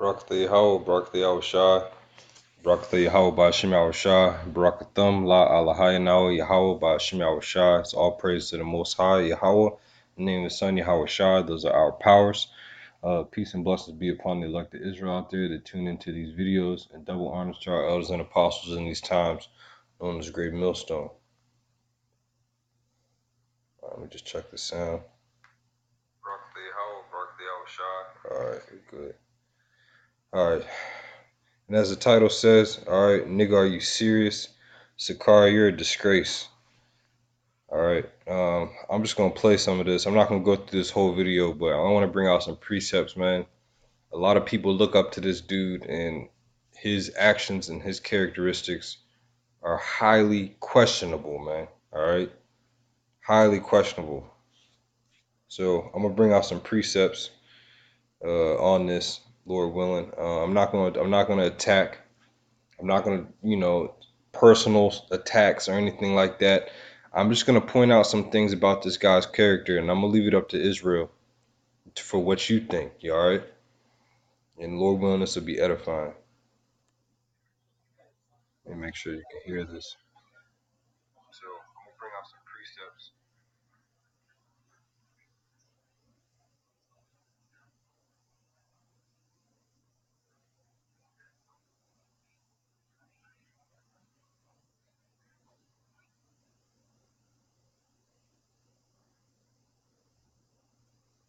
Barak the Yahawah, Barak the Yahawashi, Barak the Yahawah by Hashem Yahawashi, Barakathum La Alahayanawa Yahawah by Hashem Yahawashi. It's all praise to the Most High Yahawah, in the name of the Son Yahawashi. Those are our powers. Peace and blessings be upon the elected Israel out there that tune into these videos, and double honors to our elders and apostles in these times, known as Great Millstone. Let me just check the sound. Barak the Yahawah, Barak the Yahawashi. Alright, good. Alright. And as the title says, alright, nigga, are you serious? Sicarii, you're a disgrace. Alright, I'm just going to play some of this. I'm not going to go through this whole video, but I want to bring out some precepts, man. A lot of people look up to this dude, and his actions and his characteristics are highly questionable, man. Alright? Highly questionable. So I'm going to bring out some precepts on this, Lord willing. I'm not going to attack. I'm not going to, personal attacks or anything like that. I'm just going to point out some things about this guy's character, and I'm going to leave it up to Israel for what you think. You all right? And Lord willing, this will be edifying. Let me make sure you can hear this. So I'm going to bring out some precepts.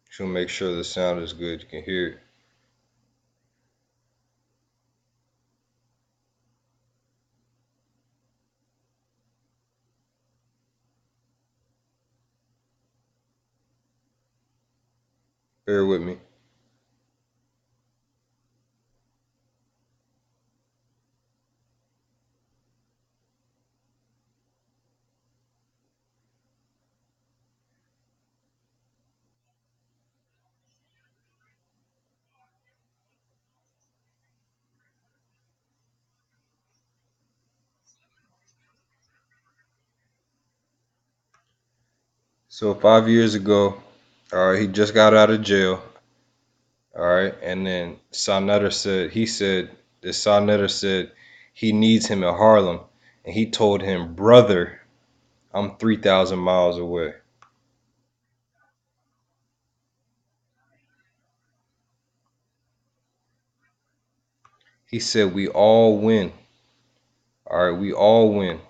She'll make sure the sound is good. You can hear it. Bear with me. So 5 years ago, all right, he just got out of jail. All right, and then Sa said he needs him in Harlem, and he told him, "Brother, I'm 3,000 miles away." He said, "We all win." All right, we all win.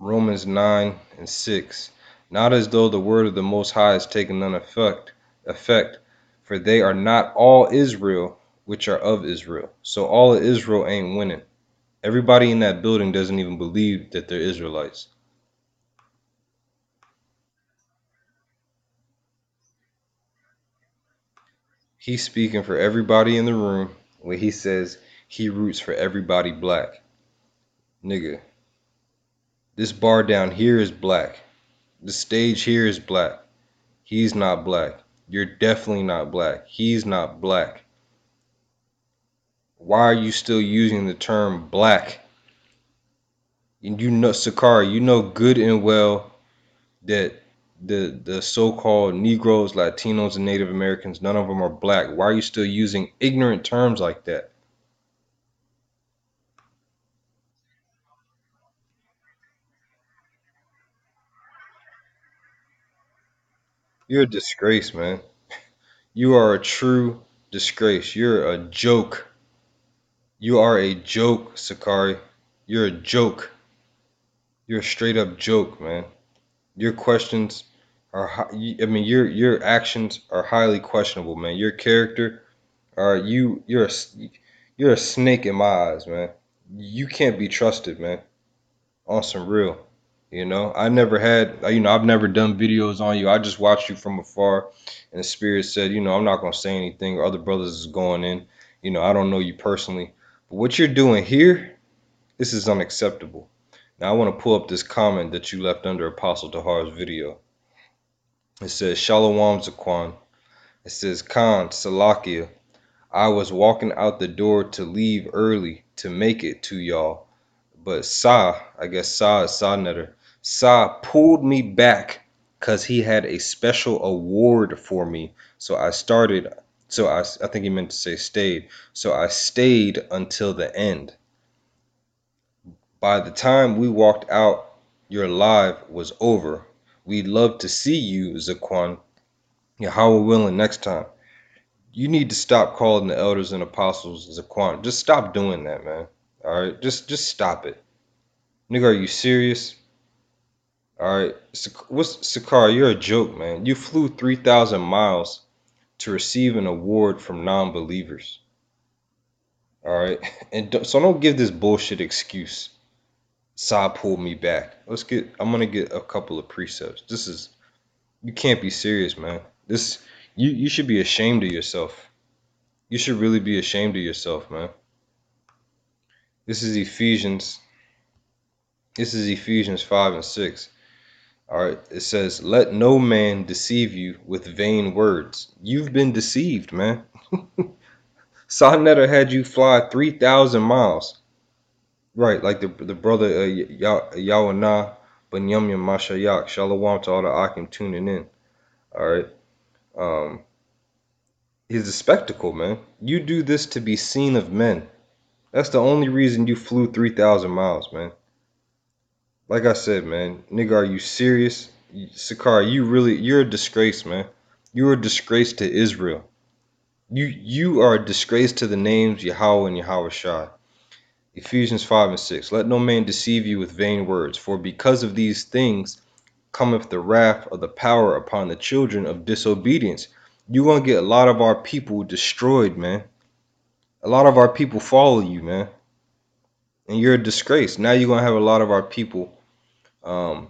Romans 9:6. Not as though the word of the Most High has taken none effect, for they are not all Israel which are of Israel. So all of Israel ain't winning. Everybody in that building doesn't even believe that they're Israelites. He's speaking for everybody in the room when he says he roots for everybody black. Nigga, this bar down here is black. The stage here is black. He's not black. You're definitely not black. He's not black. Why are you still using the term black? And you know, Sicarii, you know good and well that the so-called Negroes, Latinos, and Native Americans, none of them are black. Why are you still using ignorant terms like that? You're a disgrace, man. You are a true disgrace. You're a joke. You are a joke, Sicarii. You're a joke. You're a straight up joke, man. Your questions are, your actions are highly questionable, man. Your character, you're a snake in my eyes, man. You can't be trusted, man. On some real, I never had, I've never done videos on you. I just watched you from afar, and the spirit said, I'm not gonna say anything. Or other brothers is going in. I don't know you personally, but what you're doing here, this is unacceptable. Now I want to pull up this comment that you left under Apostle Tahar's video. It says, Shalom Zaquan. It says, Khan, Salakia. I was walking out the door to leave early to make it to y'all. But I guess Sa is Sa Netter. Sa pulled me back because he had a special award for me. So I started, I think he meant to say stayed. So I stayed until the end. By the time we walked out, your live was over. We'd love to see you, Zaquan. Yahawah willing next time. You need to stop calling the elders and apostles Zaquan. Just stop doing that, man. Alright? Just stop it. Nigga, are you serious? Alright. What's Sicarii? You're a joke, man. You flew 3,000 miles to receive an award from non-believers. Alright? And don't give this bullshit excuse. Sa pulled me back. I'm gonna get a couple of precepts. You can't be serious, man. You should be ashamed of yourself. You should really be ashamed of yourself, man. This is Ephesians 5 and 6. Alright, it says, let no man deceive you with vain words. You've been deceived, man. Sanetter had you fly 3,000 miles. Right, like the brother Yawana Banyamya Mashayak. Shalom to all the Akim tuning in. Alright. He's a spectacle, man. You do this to be seen of men. That's the only reason you flew 3,000 miles, man. Like I said, man, nigga, are you serious? Sicarii, you're a disgrace, man. You're a disgrace to Israel. You are a disgrace to the names Yahawah and Yahawashi. Ephesians 5 and 6. Let no man deceive you with vain words, for because of these things cometh the wrath of the power upon the children of disobedience. You're going to get a lot of our people destroyed, man. A lot of our people follow you, man. And you're a disgrace. Now you're going to have a lot of our people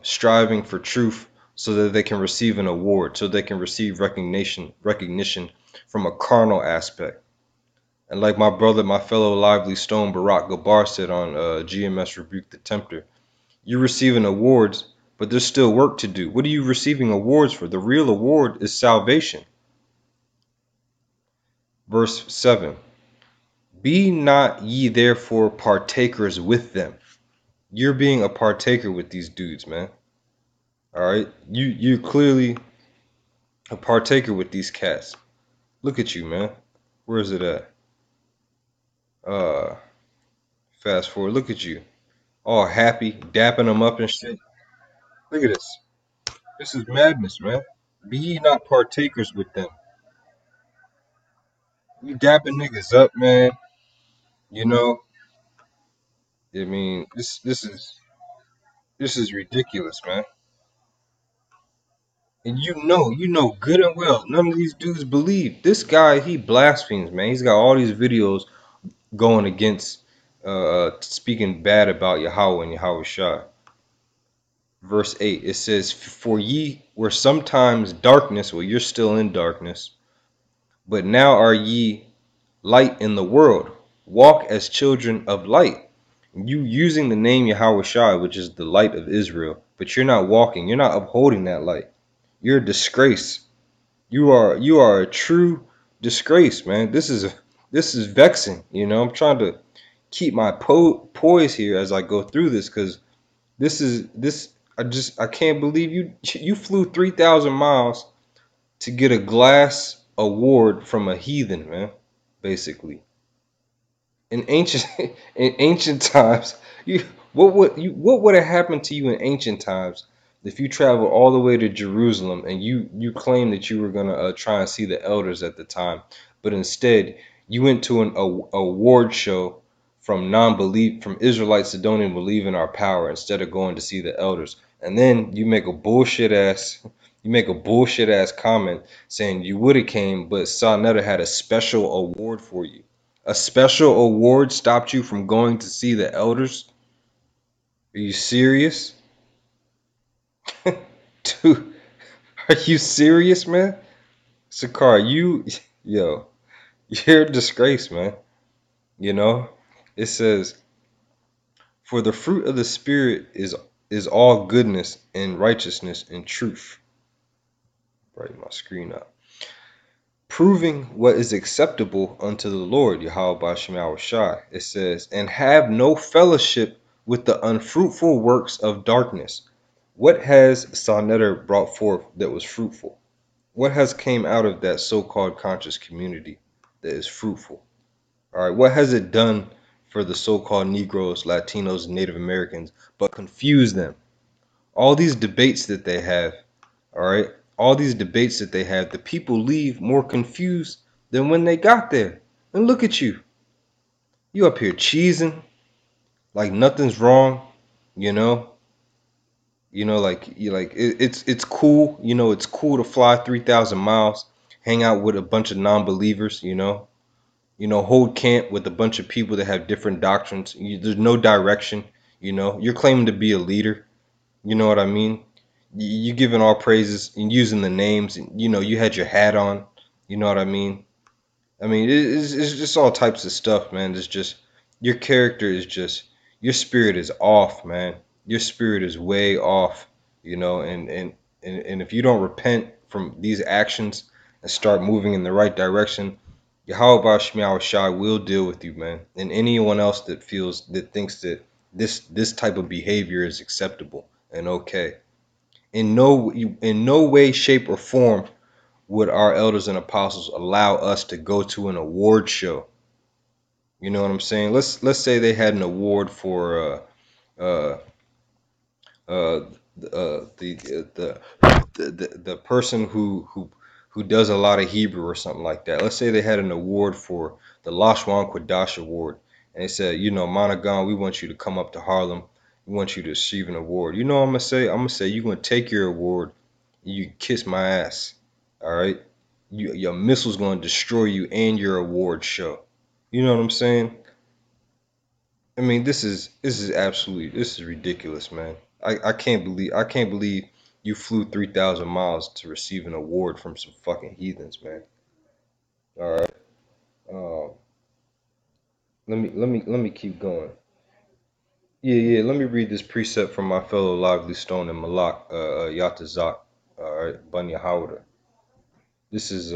striving for truth so that they can receive an award, so they can receive recognition from a carnal aspect. And like my fellow lively stone Barack Gabar said on GMS Rebuke the Tempter, you're receiving awards, but there's still work to do. What are you receiving awards for? The real award is salvation. Verse 7. Be not ye therefore partakers with them. You're being a partaker with these dudes, man. Alright? You're clearly a partaker with these cats. Look at you, man. Where is it at? Fast forward. Look at you. All happy, dapping them up and shit. Look at this. This is madness, man. Be ye not partakers with them. You dapping niggas up, man. You know, I mean, this is ridiculous, man. And you know good and well, none of these dudes believe. This guy, he blasphemes, man. He's got all these videos going against, speaking bad about Yahawah and Yahawashi. Verse 8, it says, for ye were sometimes darkness, well, you're still in darkness, but now are ye light in the world. Walk as children of light. You using the name Yahawashi, which is the light of Israel, but you're not walking, you're not upholding that light. You're a disgrace. You are a true disgrace, man. This is vexing. You know, I'm trying to keep my poise here as I go through this, because I can't believe you flew 3,000 miles to get a glass award from a heathen, man. Basically, in ancient times, what would have happened to you in ancient times if you traveled all the way to Jerusalem and you claimed that you were gonna try and see the elders at the time, but instead you went to an award show from Israelites that don't even believe in our power, instead of going to see the elders, and then you make a bullshit ass comment saying you would have came, but Sanetter had a special award for you. A special award stopped you from going to see the elders? Are you serious? Dude, are you serious, man? Sicarii, you're a disgrace, man. You know, it says, for the fruit of the Spirit is all goodness and righteousness and truth. Brighten my screen up. Proving what is acceptable unto the Lord, Yahawah B'Shem Yahawashi. It says, and have no fellowship with the unfruitful works of darkness, What has Sonetter brought forth that was fruitful? What has came out of that so-called conscious community that is fruitful? All right, what has it done for the so-called Negroes, Latinos, and Native Americans, but confuse them? All these debates that they have, all right, all these debates that they have, the people leave more confused than when they got there. And look at you. You up here cheesing like nothing's wrong, you know? It's cool, it's cool to fly 3,000 miles, hang out with a bunch of non-believers, hold camp with a bunch of people that have different doctrines. There's no direction, you're claiming to be a leader, you know what I mean? You giving all praises and using the names, and you had your hat on, you know what I mean? It's just all types of stuff, man. It's just your character is just your spirit is off, man. Your spirit is way off, and if you don't repent from these actions and start moving in the right direction, Yahawashi will deal with you, man. And anyone else that thinks that this type of behavior is acceptable and okay. In no way, shape, or form would our elders and apostles allow us to go to an award show. You know what I'm saying? Let's say they had an award for uh, uh, the person who does a lot of Hebrew or something like that. Let's say they had an award for the Lashwan Kwadash Award, and they said, Monaghan, we want you to come up to Harlem. We want you to receive an award. You know what I'm gonna say? I'm gonna say you're gonna take your award and you kiss my ass. All right? Your missile's gonna destroy you and your award show. You know what I'm saying? This is ridiculous, man. I can't believe you flew 3,000 miles to receive an award from some fucking heathens, man. All right. Um, let me keep going. Yeah, yeah. Let me read this precept from my fellow Lively Stone and Malak, Yatazak. All right, Banya Howder. This is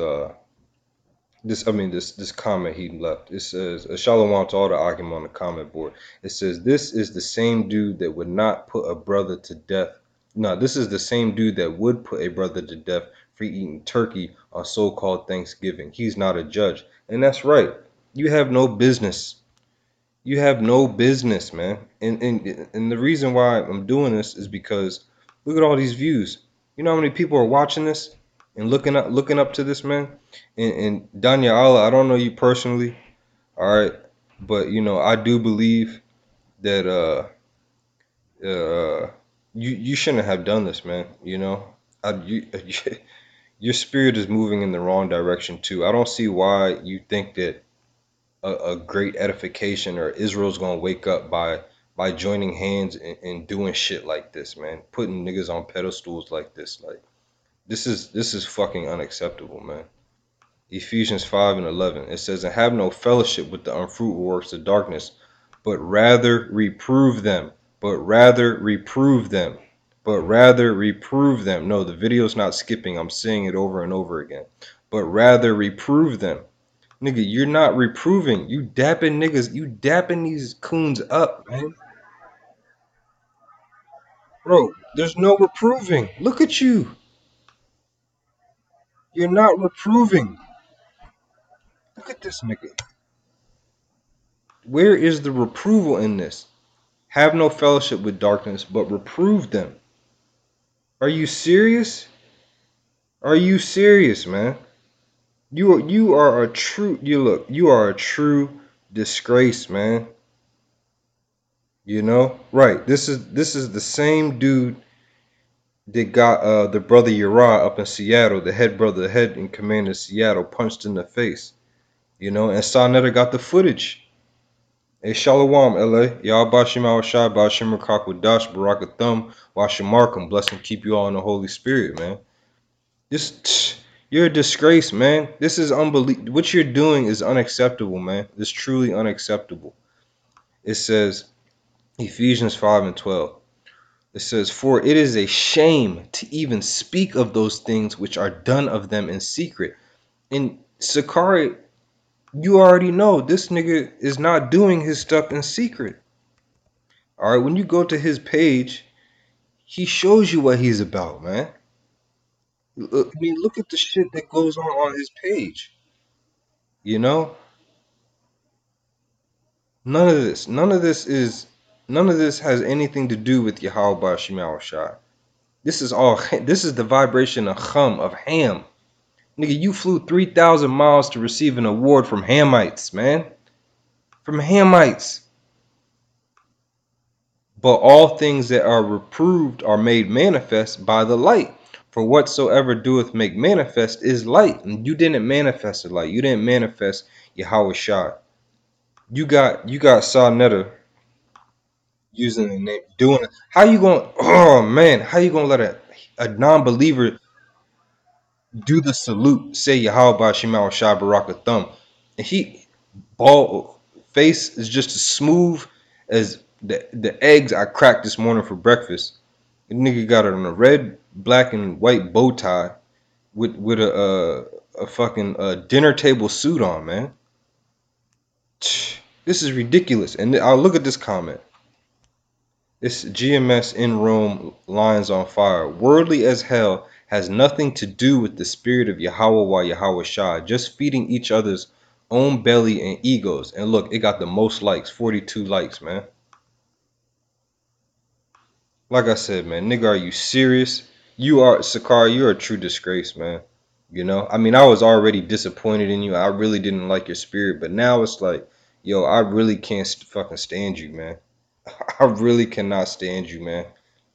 this comment he left. It says Shalom to all the argument on the comment board. It says this is the same dude that would not put a brother to death. No, this is the same dude that would put a brother to death for eating turkey on so-called Thanksgiving. He's not a judge, and that's right. You have no business. You have no business, man. And the reason why I'm doing this is because look at all these views. You know how many people are watching this and looking up to this man? And Danya Allah, I don't know you personally, all right, but I do believe that you shouldn't have done this, man. Your spirit is moving in the wrong direction too. I don't see why you think that a great edification or Israel's gonna wake up by joining hands and doing shit like this, man. Putting niggas on pedestals like this. Like this is fucking unacceptable, man. Ephesians 5:11. It says, and have no fellowship with the unfruitful works of darkness, but rather reprove them. But rather reprove them. But rather reprove them. No, the video's not skipping. I'm saying it over and over again. But rather reprove them. Nigga, you're not reproving. You dapping niggas. You dapping these coons up, man. Bro, there's no reproving. Look at you. You're not reproving. Look at this nigga. Where is the reproval in this? Have no fellowship with darkness, but reprove them. Are you serious? Are you serious, man? You are a true you are a true disgrace, man. Right. This is the same dude that got the brother Uriah up in Seattle, the head brother, the head in command of Seattle, punched in the face. And Sonetta got the footage. Hey, Shalom, LA. Y'all Bashim Awashai, Bashim Rakakwadash, Barakathum, Washimarkum. Bless and keep you all in the Holy Spirit, man. You're a disgrace, man. This is unbelievable. What you're doing is unacceptable, man. It's truly unacceptable. It says, Ephesians 5:12. It says, for it is a shame to even speak of those things which are done of them in secret. And Sicarii, you already know this nigga is not doing his stuff in secret. All right, when you go to his page, He shows you what he's about, man. I mean, look at the shit that goes on his page. You know, none of this has anything to do with Yahawah Shemawashai. This is all. This is the vibration of Chum of Ham. Nigga, you flew 3,000 miles to receive an award from Hamites, man. From Hamites. But all things that are reproved are made manifest by the light. For whatsoever doeth make manifest is light. And you didn't manifest the light. You didn't manifest Yahawashi. You got Sarnetta using the name, doing it. How you going? Oh man, how you gonna let a non-believer do the salute? Say Yahweh Shema Shai Baraka Thumb, and he bald face is just as smooth as the eggs I cracked this morning for breakfast. The nigga got it on a red, black, and white bow tie with a fucking dinner table suit on, man. This is ridiculous. And I'll look at this comment. It's GMS in Rome, lions on fire. Worldly as hell has nothing to do with the spirit of Yahawah Yahawashi, just feeding each other's own belly and egos. And look, it got the most likes, 42 likes, man. Like I said, man, nigga, are you serious? You are, Sicarii, you're a true disgrace, man. You know, I mean, I was already disappointed in you. I really didn't like your spirit, but now it's like, yo, I really can't fucking stand you, man. I really cannot stand you, man.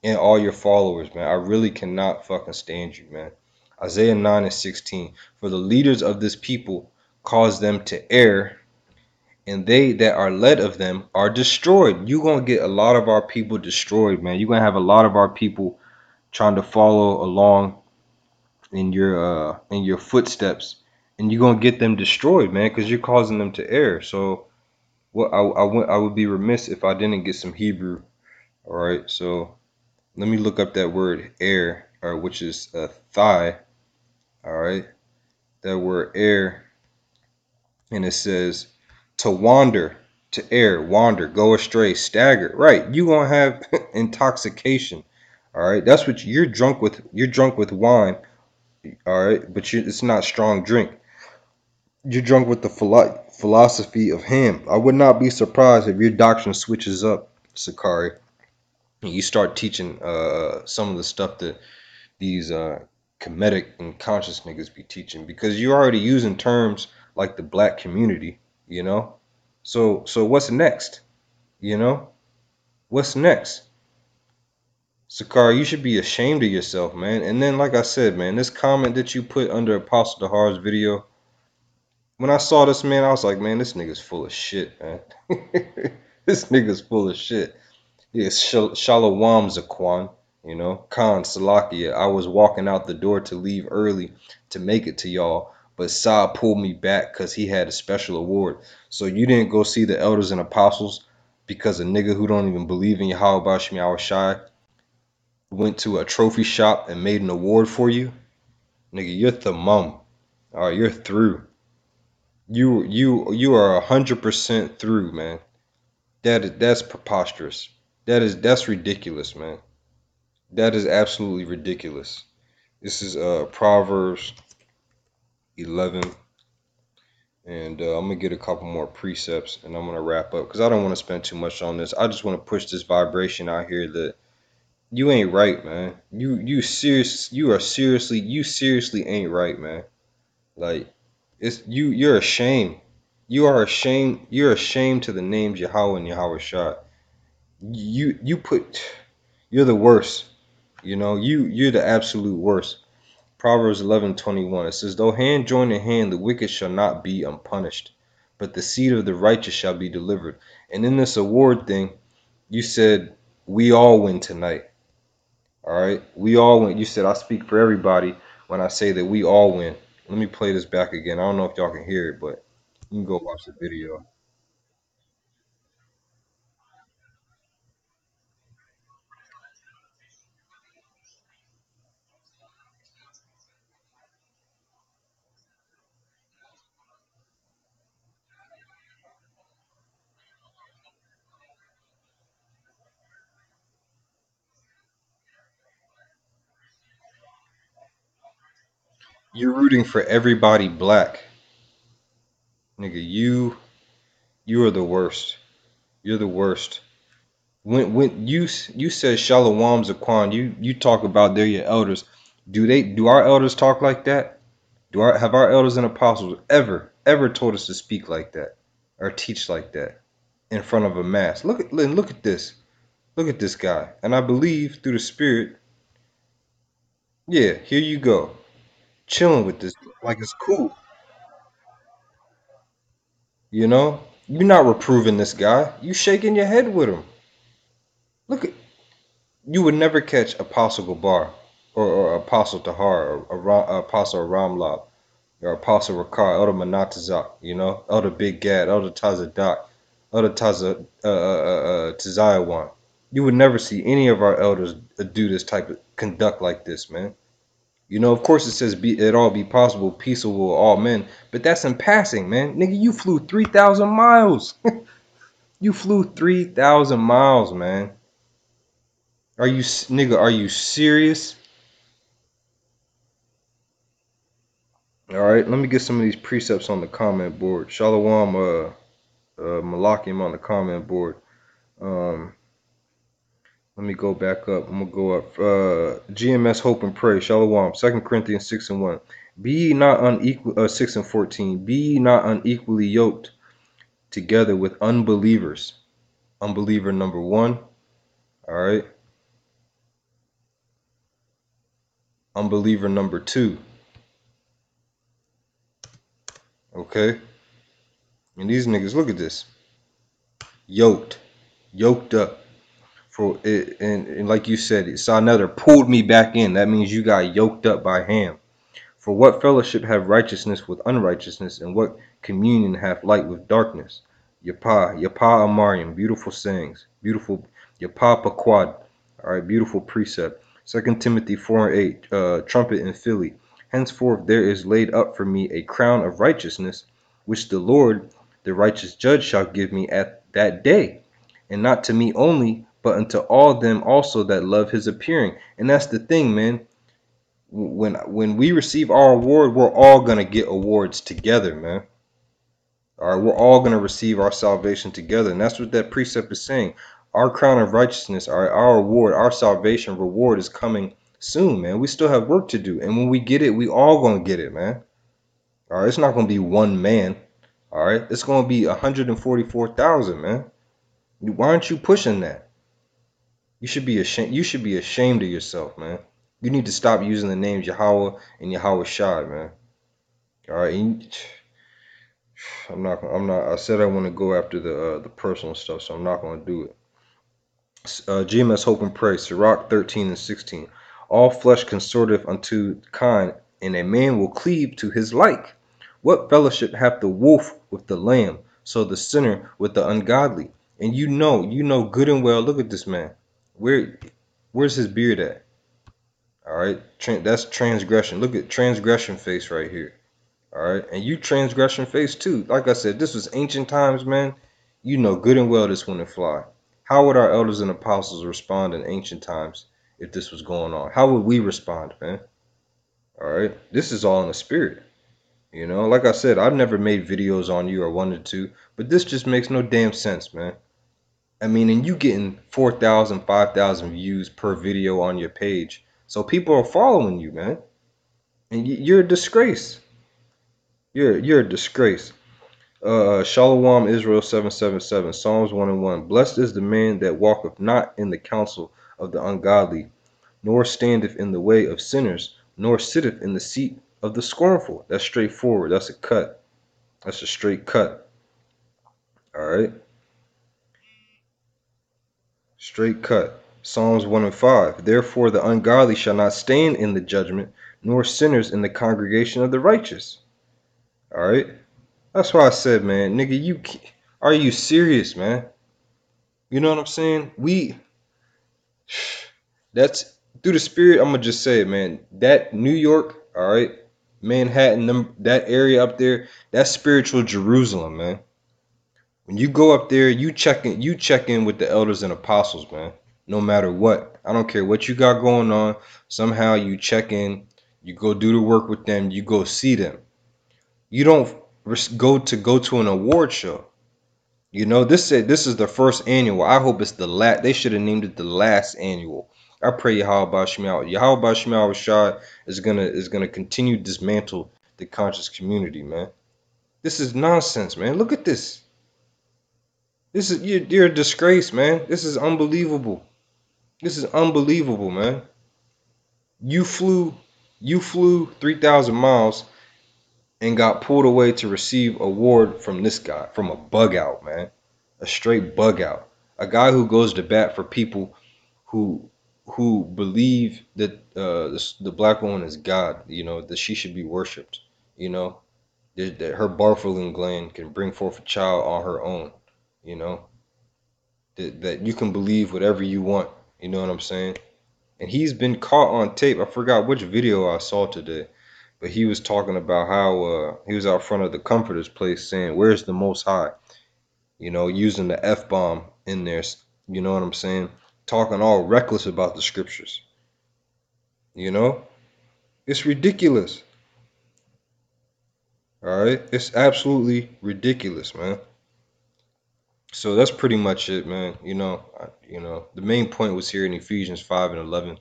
And all your followers, man. I really cannot fucking stand you, man. Isaiah 9 and 16. For the leaders of this people cause them to err, and they that are led of them are destroyed. You're gonna get a lot of our people destroyed, man. You're gonna have a lot of our people trying to follow along in your footsteps, and you're gonna get them destroyed, man, because you're causing them to err. So what I would be remiss if I didn't get some Hebrew. All right, so let me look up that word air, or which is thigh. All right, that word air, and it says to wander, to err, wander, go astray, stagger. Right, you gonna have intoxication. All right, that's what you're drunk with. You're drunk with wine. All right, but it's not strong drink. You're drunk with the philosophy of Ham. I would not be surprised if your doctrine switches up, Sicarii, and you start teaching some of the stuff that these comedic and conscious niggas be teaching, because you're already using terms like the black community, you know. So what's next? You know, what's next? Sakar, you should be ashamed of yourself, man. And then, like I said, man, this comment that you put under Apostle Dahar's video, when I saw this, man, I was like, man, this nigga's full of shit, man. This nigga's full of shit. Yeah, Shalom Zaquan, you know, Khan Salakia. I was walking out the door to leave early to make it to y'all, but Saab pulled me back because he had a special award. So you didn't go see the elders and apostles because a nigga who don't even believe in Yahweh Bashmi Awashai went to a trophy shop and made an award for you? Nigga, you're thamum. Alright, you're through. You are 100% through, man. That's preposterous. That's ridiculous, man. That is absolutely ridiculous. This is Proverbs 11, and I'm gonna get a couple more precepts, and I'm gonna wrap up because I don't want to spend too much on this. I just want to push this vibration out here that you ain't right, man. You seriously ain't right, man. Like you're ashamed. You are ashamed. You're ashamed to the names Yahweh and Yahweh Shah. You put you're the worst. You know, you're the absolute worst. Proverbs 11:21. It says, though hand join in hand, the wicked shall not be unpunished, but the seed of the righteous shall be delivered. And in this award thing, you said we all win tonight. All right, we all win. You said I speak for everybody when I say that we all win. Let me play this back again. I don't know if y'all can hear it, but you can go watch the video. You're rooting for everybody black. Nigga, you are the worst. You're the worst. When you said Shalom Zaquan, you talk about they're your elders. Do our elders talk like that? Have our elders and apostles ever told us to speak like that or teach like that in front of a mass? Look at this. Look at this guy. And I believe through the spirit, yeah, here you go. Chilling with this like it's cool. You know? You're not reproving this guy. You shaking your head with him. Look at you would never catch Apostle Gabar or Apostle Tahar or Apostle Ramlab or Apostle Rakar, Elder Manatazak, you know, Elder Big Gad, Elder Tazadak, Elder Tazayawan. You would never see any of our elders do this type of conduct like this, man. You know, of course it says it all be possible, peaceable with all men, but that's in passing, man. Nigga, you flew 3,000 miles. You flew 3,000 miles, man. Are you serious? All right, let me get some of these precepts on the comment board. Shalom, Malakim on the comment board. Um, Let me go back up. I'm gonna go up. GMS Hope and Pray. Shalom. 2 Corinthians 6:1. Be ye not unequal. 6:14. Be ye not unequally yoked together with unbelievers. Unbeliever number one. All right. Unbeliever number two. Okay. And these niggas, look at this. Yoked up. For it, and like you said, Another pulled me back in. That means you got yoked up by Ham. For what fellowship have righteousness with unrighteousness, and what communion hath light with darkness? Yapa Amariam, beautiful sayings, beautiful Yapa Paquad, all right, beautiful precept. 2 Timothy 4:8, trumpet and Philly. Henceforth there is laid up for me a crown of righteousness, which the Lord, the righteous judge, shall give me at that day, and not to me only, but unto all them also that love his appearing. And that's the thing, man. When we receive our award, we're all gonna get awards together, man. All right, we're all gonna receive our salvation together, and that's what that precept is saying. Our crown of righteousness, our award, our salvation reward is coming soon, man. We still have work to do, and when we get it, we all gonna get it, man. All right, it's not gonna be one man. All right, it's gonna be 144,000, man. Why aren't you pushing that? You should be ashamed. You should be ashamed of yourself, man. You need to stop using the names Yahawah and Yahawashi, man. All right, I'm not. I said I want to go after the personal stuff, so I'm not going to do it. GMS Hope and Pray, Sirach 13:16. All flesh consorteth unto kind, and a man will cleave to his like. What fellowship hath the wolf with the lamb? So the sinner with the ungodly. And you know good and well. Look at this man. Where's his beard at? All right, that's transgression. Look at transgression face right here. All right, and you transgression face too. Like I said, this was ancient times, man. You know good and well this wouldn't fly. How would our elders and apostles respond in ancient times if this was going on? How would we respond, man? All right, this is all in the spirit. You know, like I said, I've never made videos on you or wanted to, but this just makes no damn sense, man. I mean, and you getting 4,000, 5,000 views per video on your page, so people are following you, man. And you're a disgrace. You're a disgrace. Shalom Israel 777, Psalms 1:1. Blessed is the man that walketh not in the counsel of the ungodly, nor standeth in the way of sinners, nor sitteth in the seat of the scornful. That's straightforward. That's a cut. That's a straight cut. All right. Straight cut. Psalms 1:5. Therefore the ungodly shall not stand in the judgment, nor sinners in the congregation of the righteous. All right. That's why I said, man, nigga, are you serious, man? You know what I'm saying? That's through the spirit. I'm gonna just say it, man. That New York, all right, Manhattan, that area up there, that's spiritual Jerusalem, man. When you go up there, you check in with the elders and apostles, man. No matter what, I don't care what you got going on. Somehow you check in. You go do the work with them. You go see them. You don't go to an award show. You know, this is the first annual. I hope it's the last. They should have named it the last annual. I pray Yahawashi Shah is gonna continue to dismantle the conscious community, man. This is nonsense, man. Look at this. This is you're a disgrace, man. This is unbelievable. This is unbelievable, man. You flew 3,000 miles and got pulled away to receive award from this guy, from a bug out, man. A straight bug out. A guy who goes to bat for people who believe that the black woman is God, you know, that she should be worshipped, you know, that her barfling gland can bring forth a child on her own, you know, that you can believe whatever you want, you know what I'm saying? And he's been caught on tape. I forgot which video I saw today, but he was talking about how he was out front of the Comforter's place saying, "Where's the Most High?" You know, using the F-bomb in there. You know what I'm saying? Talking all reckless about the scriptures. You know, it's ridiculous. All right, it's absolutely ridiculous, man. So that's pretty much it, man. You know, the main point was here in Ephesians 5:11,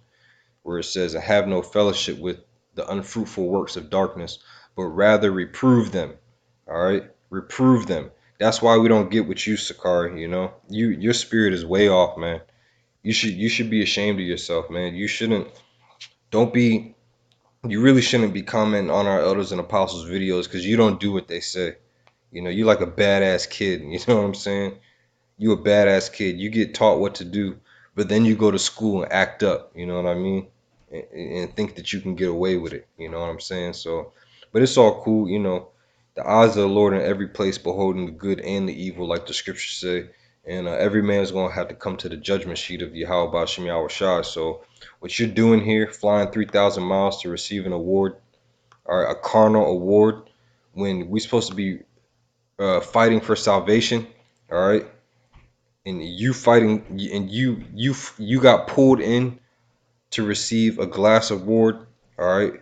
where it says, "I have no fellowship with the unfruitful works of darkness, but rather reprove them." All right, reprove them. That's why we don't get with you, Sicarii. You know, your spirit is way off, man. You should be ashamed of yourself, man. You shouldn't. Don't be. You really shouldn't be commenting on our elders and apostles' videos because you don't do what they say. You know, you like a badass kid. You know what I'm saying? You a badass kid. You get taught what to do, but then you go to school and act up. You know what I mean? And think that you can get away with it. You know what I'm saying? So, but it's all cool. You know, the eyes of the Lord in every place, beholding the good and the evil, like the scriptures say. And every man is going to have to come to the judgment sheet of Yahawah Shem Yahawashi. So, what you're doing here, flying 3,000 miles to receive an award, or a carnal award, when we're supposed to be fighting for salvation, all right? And you fighting, and you got pulled in to receive a glass award, all right?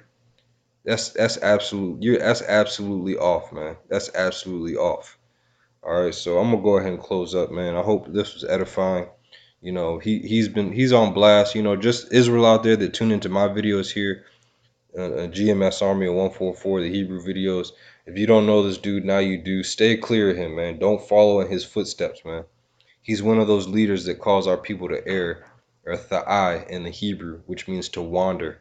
That's absolutely off, man. That's absolutely off. All right, so I'm gonna go ahead and close up, man. I hope this was edifying. You know, he's on blast. You know, just Israel out there that tune into my videos here, GMS Army of 144, the Hebrew videos. If you don't know this dude, now you do. Stay clear of him, man. Don't follow in his footsteps, man. He's one of those leaders that cause our people to err, or tha'ai in the Hebrew, which means to wander,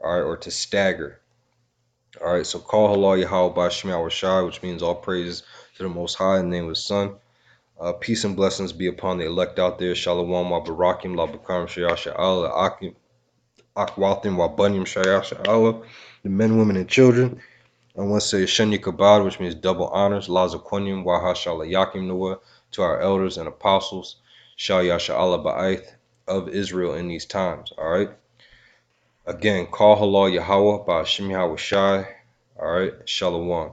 all right, or to stagger. All right, so call halal Yahawah Bashim Yahawashi, which means all praises to the Most High in the name of His Son. Peace and blessings be upon the elect out there. Shalom wa barakim la bakam shayasha Allah akim akwatim wa bunyam shayasha Allah. The men, women, and children. I want to say Shenya Kabad, which means double honors. Lazaquanium wa hashala yakim noah, to our elders and apostles. Shal yasha Allah ba'aith of Israel in these times. All right. Again, call halal Yahawah Bashim Yahawashi. All right. Shalom.